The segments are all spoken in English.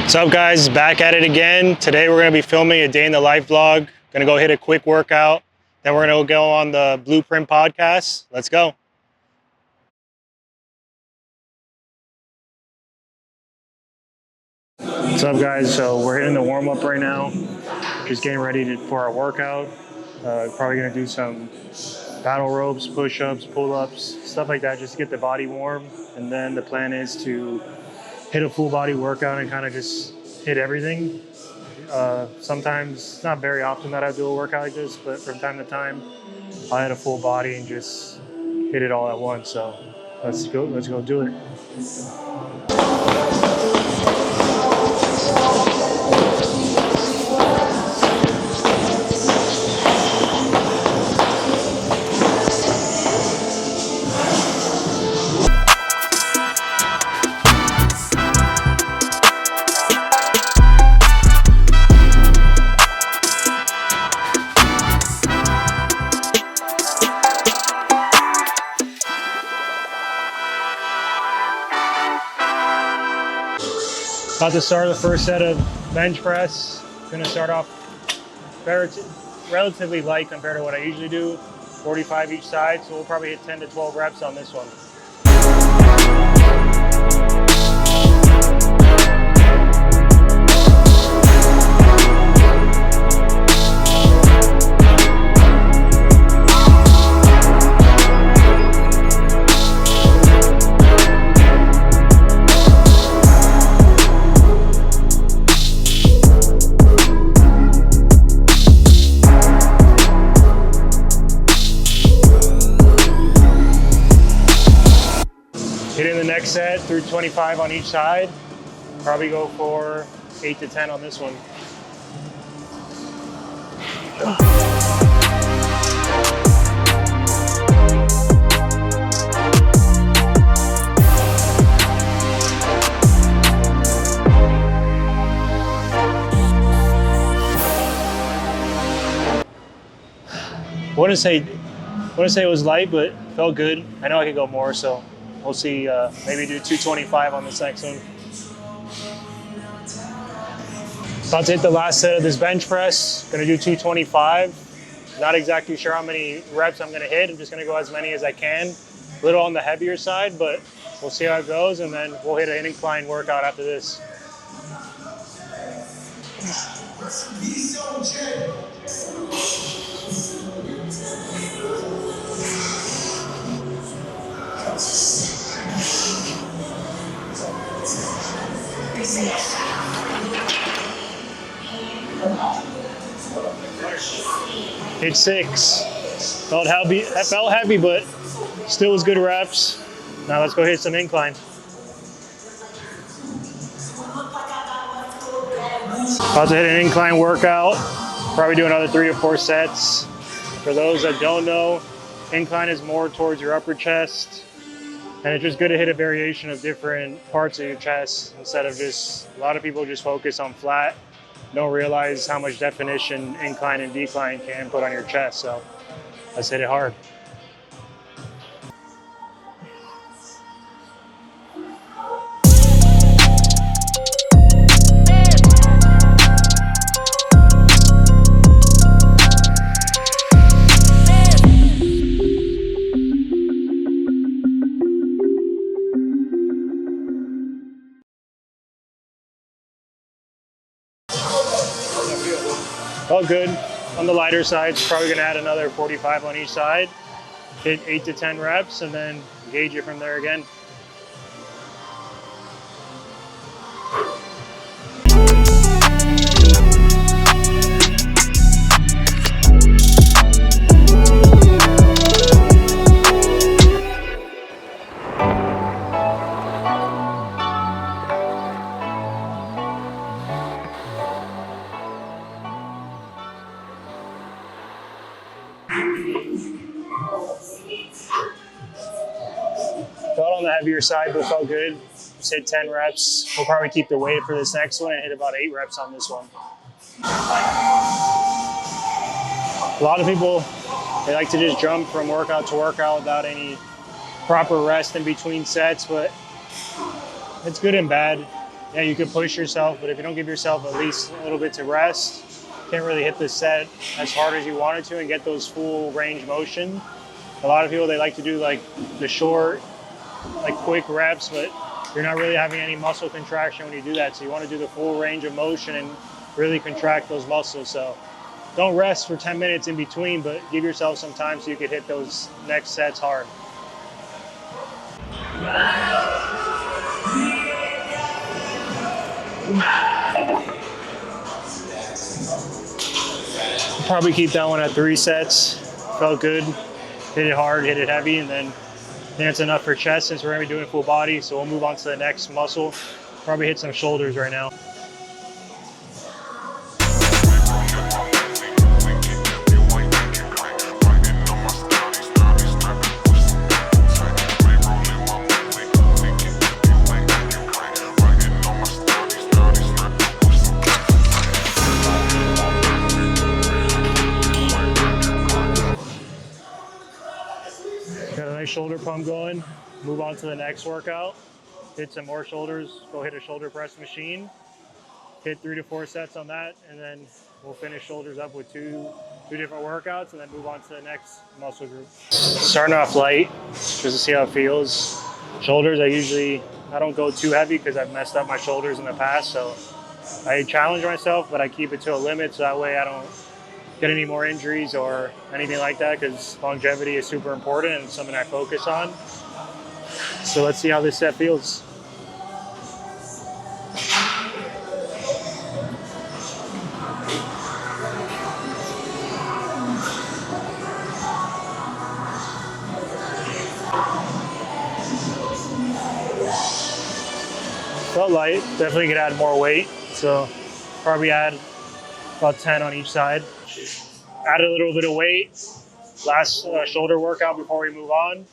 What's up guys, back at it again. Today we're going to be filming a day in the life vlog. Gonna go hit a quick workout, then we're going to go on the Blueprint podcast. Let's go. What's up guys, so we're hitting the warm up right now. Just getting ready for our workout. Probably going to do some battle ropes, push-ups, pull-ups, stuff like that just to get the body warm. And then the plan is to hit a full body workout and kind of just hit everything. Sometimes, not very often that I do a workout like this, but from time to time, I'll hit a full body and just hit it all at once. So let's go do it. About to start the first set of bench press. Gonna start off relatively light compared to what I usually do. 45 each side, so we'll probably hit 10 to 12 reps on this one. Hitting the next set through 25 on each side. Probably go for 8 to 10 on this one. Wouldn't say it was light, but felt good. I know I could go more, so we'll see, maybe do 225 on this next one. About to hit the last set of this bench press. Gonna do 225. Not exactly sure how many reps I'm gonna hit. I'm just gonna go as many as I can. A little on the heavier side, but we'll see how it goes, and then we'll hit an incline workout after this. Hit 6. Felt heavy, but still was good reps. Now let's go hit some incline. About to hit an incline workout. Probably do another 3 or 4 sets. For those that don't know, incline is more towards your upper chest. And it's just good to hit a variation of different parts of your chest instead of just, a lot of people just focus on flat, don't realize how much definition incline and decline can put on your chest. So let's hit it hard. All good. On the lighter side, probably gonna add another 45 on each side. Hit 8 to 10 reps and then gauge it from there again. Felt on the heavier side, but felt good. Just hit 10 reps. We'll probably keep the weight for this next one and hit about 8 reps on this one. A lot of people, they like to just jump from workout to workout without any proper rest in between sets, but it's good and bad. yeah, you can push yourself, but if you don't give yourself at least a little bit to rest, you can't really hit the set as hard as you wanted to and get those full range motion. A lot of people, they like to do like the short, like quick reps, but you're not really having any muscle contraction when you do that. So you want to do the full range of motion and really contract those muscles. So don't rest for 10 minutes in between, but give yourself some time so you can hit those next sets hard. Probably keep that one at 3 sets. Felt good. Hit it hard, hit it heavy, and then I think that's enough for chest since we're gonna be doing full body. So we'll move on to the next muscle. Probably hit some shoulders right now. Got a nice shoulder pump going. Move on to the next workout. Hit some more shoulders. Go hit a shoulder press machine. Hit 3 to 4 sets on that, and then we'll finish shoulders up with two different workouts, and then move on to the next muscle group. Starting off light, just to see how it feels. Shoulders, I don't go too heavy because I've messed up my shoulders in the past, so I challenge myself, but I keep it to a limit so that way I don't get any more injuries or anything like that, because longevity is super important and it's something I focus on. So let's see how this set feels. Felt light, definitely could add more weight, so probably add about 10 on each side. Add a little bit of weight. Last shoulder workout before we move on.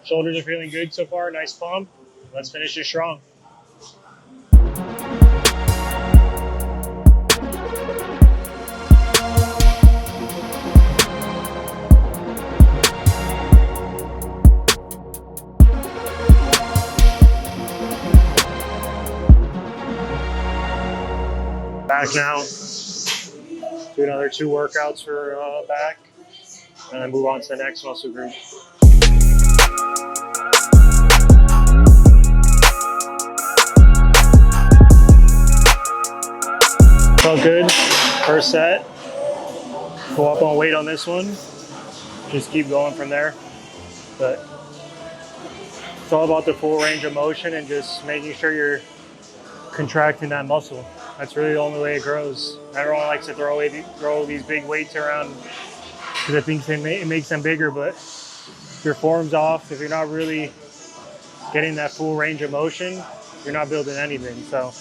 Shoulders are feeling good so far, nice pump. Let's finish this strong. Back now. Do another 2 workouts for back, and then move on to the next muscle group. Felt good. First set. Go up on weight on this one. Just keep going from there. But it's all about the full range of motion and just making sure you're contracting that muscle. That's really the only way it grows. Everyone likes to throw these big weights around because I think it makes them bigger, but if your form's off, if you're not really getting that full range of motion, you're not building anything. So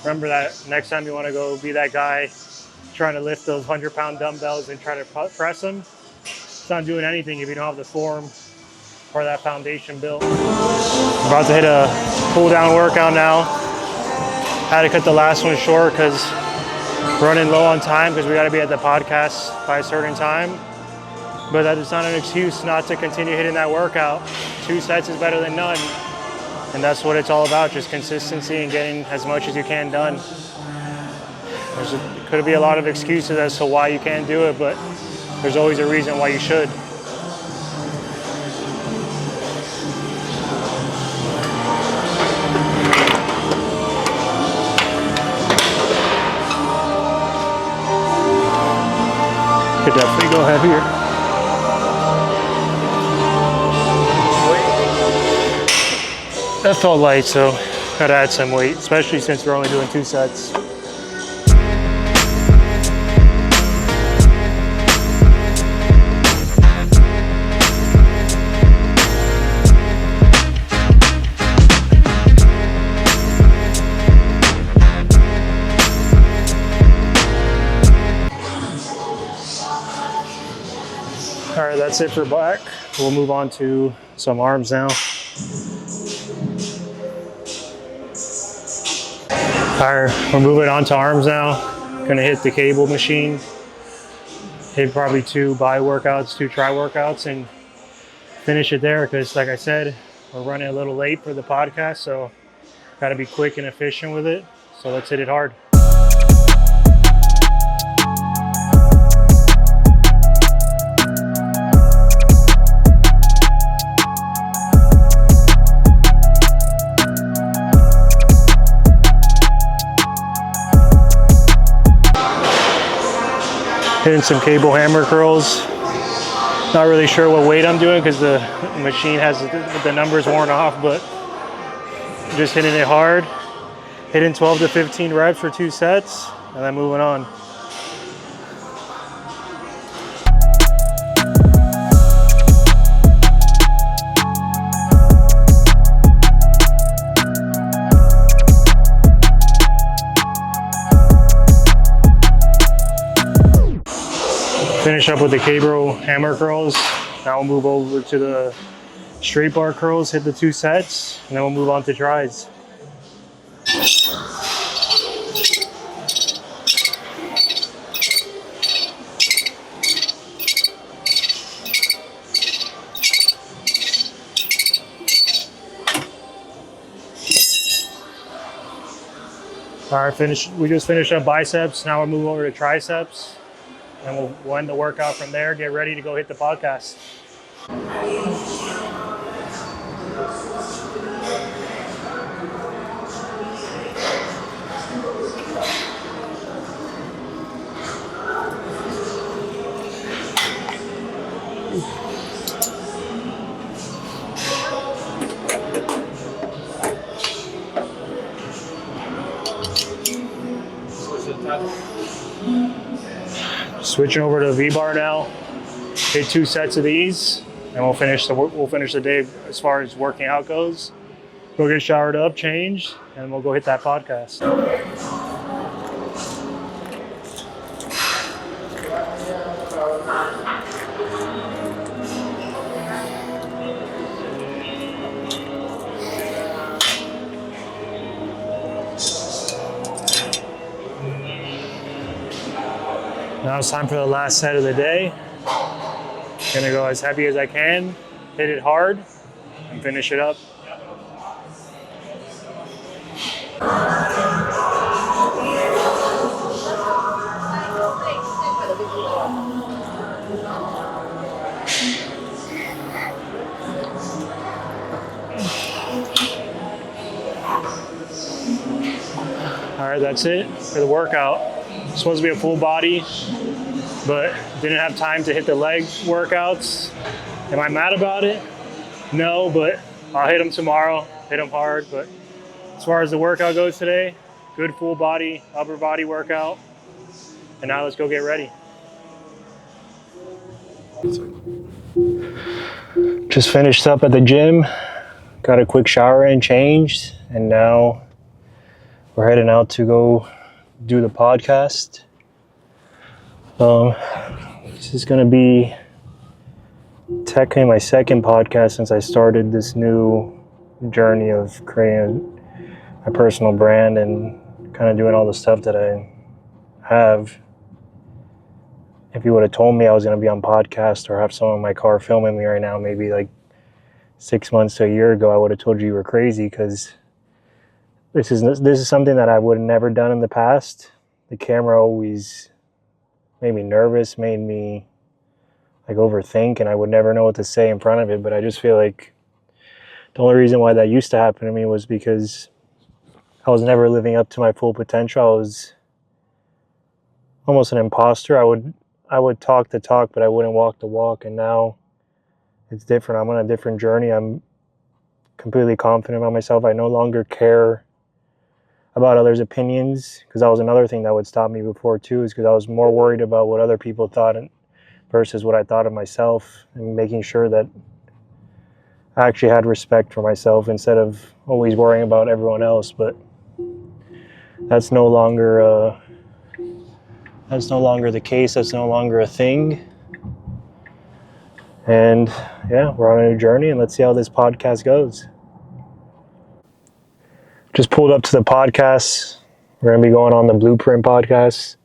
remember that next time you want to go be that guy trying to lift those 100-pound dumbbells and try to press them. It's not doing anything if you don't have the form or that foundation built. About to hit a pull down workout now. Had to cut the last one short because running low on time because we got to be at the podcast by a certain time. But that is not an excuse not to continue hitting that workout. 2 sets is better than none. And that's what it's all about, just consistency and getting as much as you can done. There could be a lot of excuses as to why you can't do it, but there's always a reason why you should. Could definitely go heavier. That felt light, so gotta add some weight, especially since we're only doing 2 sets. All right, that's it for back. We'll move on to some arms now. All right, we're moving on to arms now. Gonna hit the cable machine. Hit probably 2 bi workouts, 2 tri workouts, and finish it there because like I said, we're running a little late for the podcast, so Got to be quick and efficient with it. So let's hit it hard. Hitting some cable hammer curls. Not really sure what weight I'm doing because the machine has the numbers worn off, but just hitting it hard. Hitting 12 to 15 reps for 2 sets, and then moving on. Finish up with the cable hammer curls. Now we'll move over to the straight bar curls, hit the 2 sets, and then we'll move on to tries. All right, we just finished up biceps. Now we'll move over to triceps. And we'll end the workout from there. Get ready to go hit the podcast. Switching over to V-bar now. Hit 2 sets of these, and we'll finish the day as far as working out goes. Go get showered up, changed, and we'll go hit that podcast. Now it's time for the last set of the day. Gonna go as heavy as I can, hit it hard, and finish it up. All right, that's it for the workout. It's supposed to be a full body, but didn't have time to hit the leg workouts. Am I mad about it? No, but I'll hit them tomorrow, hit them hard. But as far as the workout goes today, good full body, upper body workout. And now let's go get ready. Just finished up at the gym, got a quick shower and changed, and now we're heading out to go do the podcast. This is going to be technically my second podcast since I started this new journey of creating a personal brand and kind of doing all the stuff that I have. If you would have told me I was going to be on podcast or have someone in my car filming me right now, maybe like 6 months to a year ago, I would have told you were crazy, because this is something that I would have never done in the past. The camera always made me nervous, made me like overthink, and I would never know what to say in front of it. But I just feel like the only reason why that used to happen to me was because I was never living up to my full potential. I was almost an imposter. I would talk the talk, but I wouldn't walk the walk. And now it's different. I'm on a different journey. I'm completely confident about myself. I no longer care about others' opinions, because that was another thing that would stop me before too, is because I was more worried about what other people thought versus what I thought of myself, and making sure that I actually had respect for myself instead of always worrying about everyone else. But that's no longer the case. That's no longer a thing. And yeah, we're on a new journey, and let's see how this podcast goes. Just pulled up to the podcast. We're going to be going on the Blueprint podcast.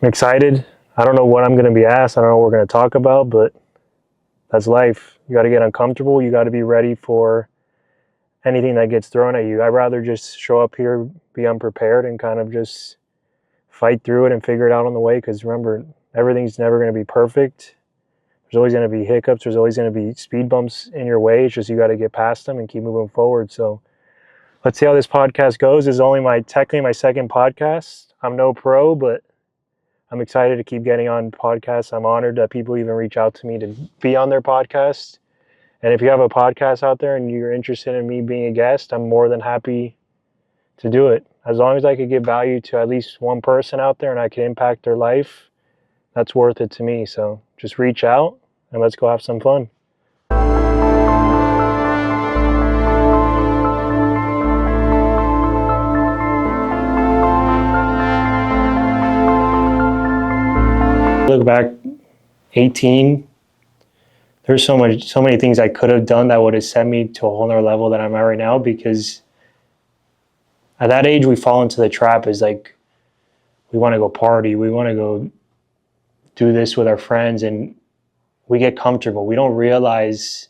I'm excited. I don't know what I'm going to be asked. I don't know what we're going to talk about, but that's life. You got to get uncomfortable. You got to be ready for anything that gets thrown at you. I'd rather just show up here, be unprepared, and kind of just fight through it and figure it out on the way. Because remember, everything's never going to be perfect. There's always going to be hiccups. There's always going to be speed bumps in your way. It's just you got to get past them and keep moving forward. So let's see how this podcast goes. This is only technically my second podcast. I'm no pro, but I'm excited to keep getting on podcasts. I'm honored that people even reach out to me to be on their podcast. And if you have a podcast out there and you're interested in me being a guest, I'm more than happy to do it. As long as I could give value to at least one person out there and I can impact their life, that's worth it to me. So just reach out and let's go have some fun. Look back, 18, there's so many things I could have done that would have sent me to a whole nother level that I'm at right now, because at that age we fall into the trap is like, we want to go party, we want to go do this with our friends, and we get comfortable. We don't realize,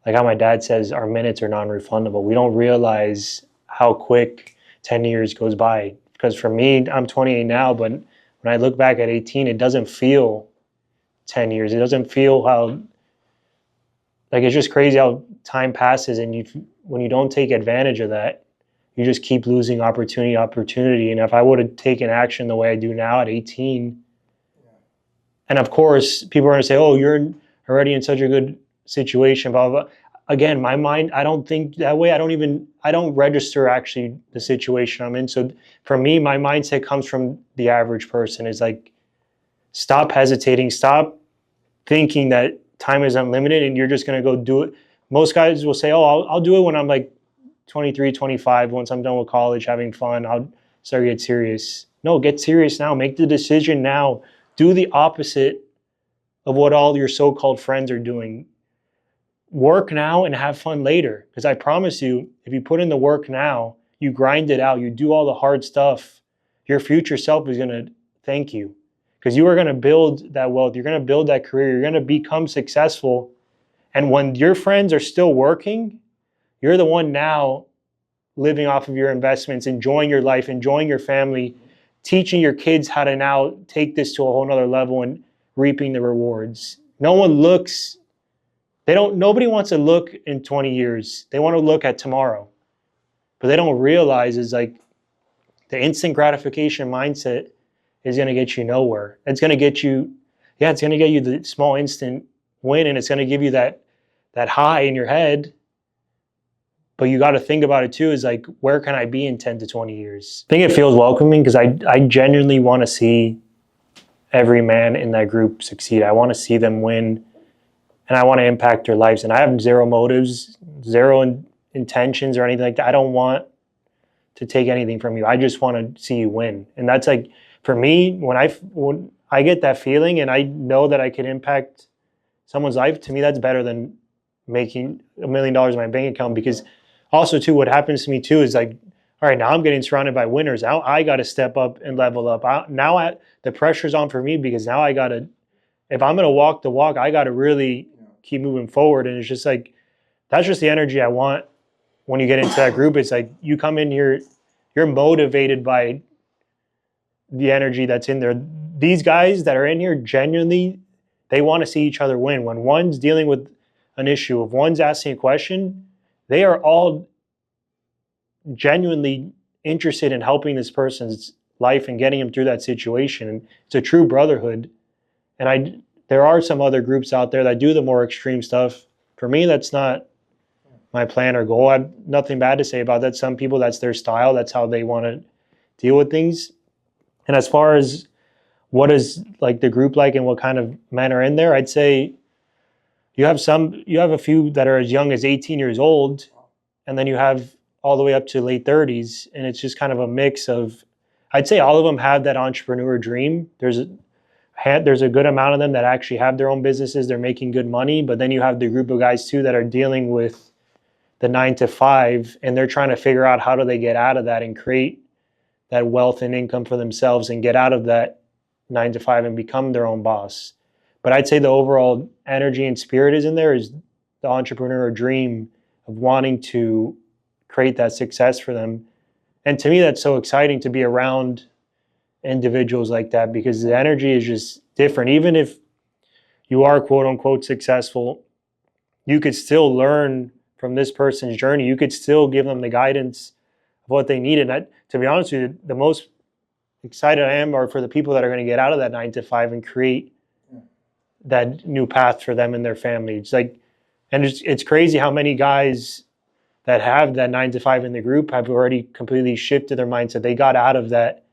like how my dad says, our minutes are non-refundable. We don't realize how quick 10 years goes by. Because for me, I'm 28 now, but when I look back at 18, it doesn't feel 10 years. It doesn't feel like it's just crazy how time passes, and when you don't take advantage of that, you just keep losing opportunity. And if I would have taken action the way I do now at 18, and of course, people are going to say, oh, you're already in such a good situation, blah, blah, blah. Again, my mind, I don't think that way. I don't register actually the situation I'm in. So for me, my mindset comes from the average person. Is like, stop hesitating, stop thinking that time is unlimited and you're just going to go do it. Most guys will say, oh, I'll do it when I'm like 23, 25, once I'm done with college, having fun, I'll start to get serious. No, get serious now. Make the decision now. Do the opposite of what all your so-called friends are doing. Work now and have fun later. Because I promise you, if you put in the work now, you grind it out, you do all the hard stuff, your future self is going to thank you. Because you are going to build that wealth. You're going to build that career. You're going to become successful. And when your friends are still working, you're the one now living off of your investments, enjoying your life, enjoying your family, teaching your kids how to now take this to a whole nother level and reaping the rewards. Nobody wants to look in 20 years. They want to look at tomorrow. But they don't realize is like the instant gratification mindset is going to get you nowhere. It's going to get you the small instant win, and it's going to give you that high in your head. But you got to think about it too, is like, where can I be in 10 to 20 years? I think it feels welcoming because I genuinely want to see every man in that group succeed. I want to see them win, and I want to impact their lives. And I have zero motives, zero intentions or anything like that. I don't want to take anything from you. I just want to see you win. And that's like, for me, when I get that feeling and I know that I can impact someone's life, to me, that's better than making $1 million in my bank account. Because also too, what happens to me too is like, all right, now I'm getting surrounded by winners. Now I got to step up and level up. The pressure's on for me, because now if I'm going to walk the walk, I got to really keep moving forward. And it's just like, that's just the energy I want when you get into that group. It's like, you come in here, you're motivated by the energy that's in there. These guys that are in here, genuinely, they want to see each other win. When one's dealing with an issue, if one's asking a question, they are all genuinely interested in helping this person's life and getting him through that situation. And it's a true brotherhood. And there are some other groups out there that do the more extreme stuff. For me, that's not my plan or goal. I have nothing bad to say about that. Some people, that's their style. That's how they want to deal with things. And as far as what is like the group like and what kind of men are in there, I'd say you have a few that are as young as 18 years old, and then you have all the way up to late 30s. And it's just kind of a mix of, I'd say all of them have that entrepreneur dream. There's a good amount of them that actually have their own businesses. They're making good money. But then you have the group of guys too that are dealing with the 9 to 5, and they're trying to figure out how do they get out of that and create that wealth and income for themselves and get out of that 9 to 5 and become their own boss. But I'd say the overall energy and spirit is in there, is the entrepreneur dream of wanting to create that success for them. And to me, that's so exciting to be around individuals like that, because the energy is just different. Even if you are quote unquote successful, you could still learn from this person's journey. You could still give them the guidance of what they need. And to be honest with you, the most excited I am are for the people that are going to get out of that 9 to 5 and create that new path for them and their family. It's like, and it's crazy how many guys that have that 9 to 5 in the group have already completely shifted their mindset. They got out of that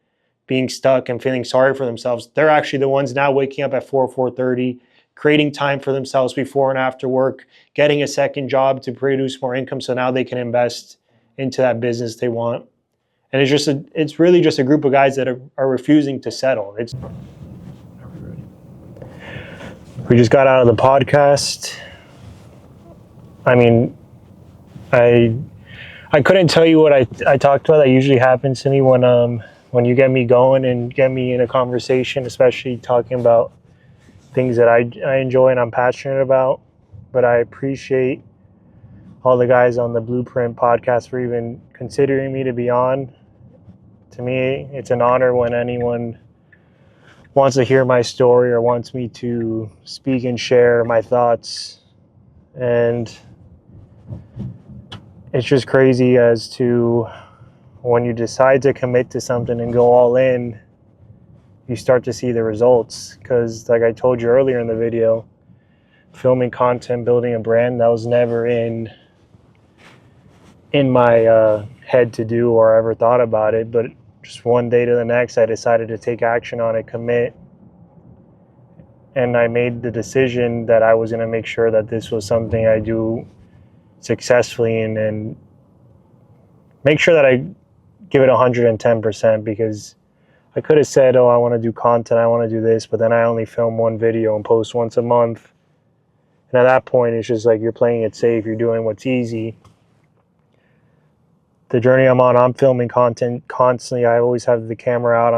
being stuck and feeling sorry for themselves. They're actually the ones now waking up at 4:30, creating time for themselves before and after work, getting a second job to produce more income so now they can invest into that business they want. And it's really just a group of guys that are refusing to settle. We just got out of the podcast. I mean, I couldn't tell you what I talked about. That usually happens to me when you get me going and get me in a conversation, especially talking about things that I enjoy and I'm passionate about. But I appreciate all the guys on the Blueprint podcast for even considering me to be on. To me, it's an honor when anyone wants to hear my story or wants me to speak and share my thoughts. And it's just crazy as to when you decide to commit to something and go all in, you start to see the results. Because like I told you earlier in the video, filming content, building a brand, that was never in my head to do or ever thought about it. But just one day to the next, I decided to take action on it, commit. And I made the decision that I was going to make sure that this was something I do successfully and make sure that I give it 110%, because I could have said, oh, I want to do content, I want to do this, but then I only film one video and post once a month. And at that point, it's just like you're playing it safe, you're doing what's easy. The journey I'm on, I'm filming content constantly. I always have the camera out.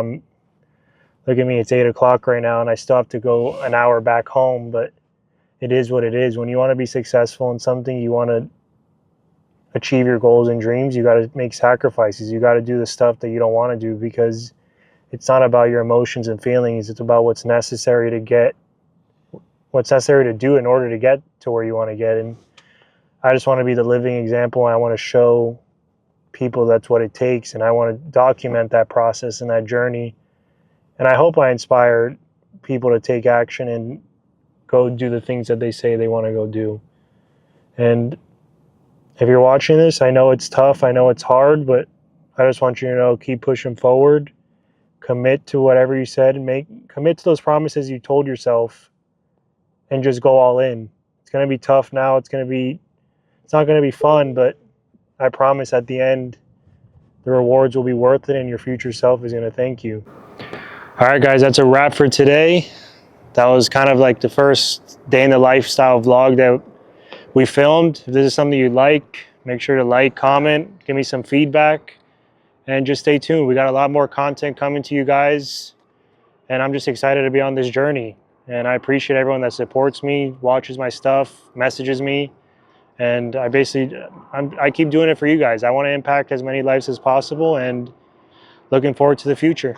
Look at me, it's 8 o'clock right now, and I still have to go an hour back home, but it is what it is. When you want to be successful in something, you want to achieve your goals and dreams, you got to make sacrifices. You got to do the stuff that you don't want to do, because it's not about your emotions and feelings. It's about what's necessary to do in order to get to where you want to get. And I just want to be the living example. I want to show people that's what it takes, and I want to document that process and that journey. And I hope I inspire people to take action and go do the things that they say they want to go do. And if you're watching this, I know it's tough, I know it's hard, but I just want you to know, keep pushing forward, commit to whatever you said, and commit to those promises you told yourself, and just go all in. It's going to be tough now, it's not going to be fun, but I promise at the end, the rewards will be worth it, and your future self is going to thank you. All right, guys, that's a wrap for today. That was kind of like the first day in the lifestyle vlog that we filmed. If this is something you like, make sure to like, comment, give me some feedback, and just stay tuned. We got a lot more content coming to you guys, and I'm just excited to be on this journey. And I appreciate everyone that supports me, watches my stuff, messages me. And I keep doing it for you guys. I want to impact as many lives as possible, and looking forward to the future.